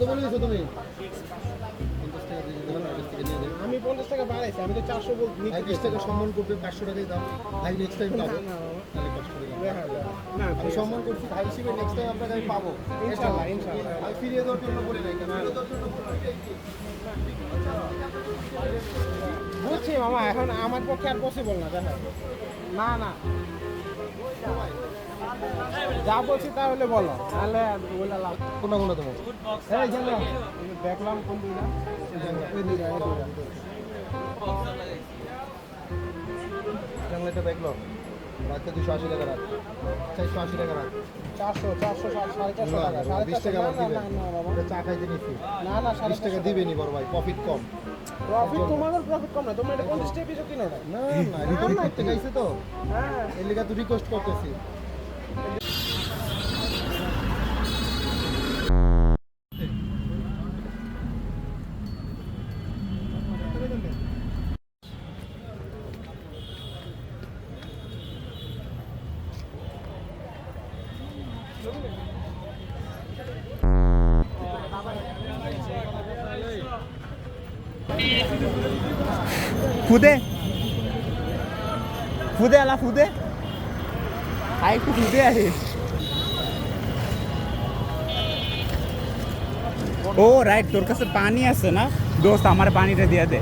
কত বলে দিছো তুমি? 50 টাকা দিয়ে দিলাম, আর থেকে নিয়ে যাবে। আমি 50 টাকা বাড়াইছি, আমি তো 400 বল ভাই নিতে 20 টাকা সম্মান করবে, 500 টাকাই দাও। ভাই নেক্সট টাইম পাবো। তাহলে 500 টাকা। না আমি সম্মান করছি ভাই হিসেবে, নেক্সট টাইম আপনাকে আমি পাবো। ইনশাআল্লাহ, ইনশাআল্লাহ। আমি ফিরিয়ে দেওয়ার জন্য বলি নাই, ফিরিয়ে দেওয়ার জন্য বলি। বুঝছি মামা, এখন আমার পক্ষে আর পসিবল না, দেখো। না না, যা বলছি তাহলে বলো, তাহলে বলে লাভ। কোনটা কোনটা তোমার? এই জানো, দেখলাম কোন দুইটা, এই দুইটা। জানলাটা দেখলো রাতে 280 টাকা রাত, 480 টাকা রাত। 400 450 টাকা, 20 টাকা আমার দিবেন। না না বাবা, এটা চা খাইতে নিছি। না না, 20 টাকা দিবেনি বড় ভাই, প্রফিট কম। প্রফিট তোমাদের প্রফিট কম না, তোমরা এটা 50 টাকা পিছু কিনো না। না না, রিকোয়েস্ট করতে গাইছে তো, হ্যাঁ, এর লিগা তো রিকোয়েস্ট করতেছি। ফুদে ফুদে আলা ফুদে আই একটু ফুদে আরে ও রাইট তোর কাছে পানি আছে না দোস্ত আমার পানিটা দিয়ে দে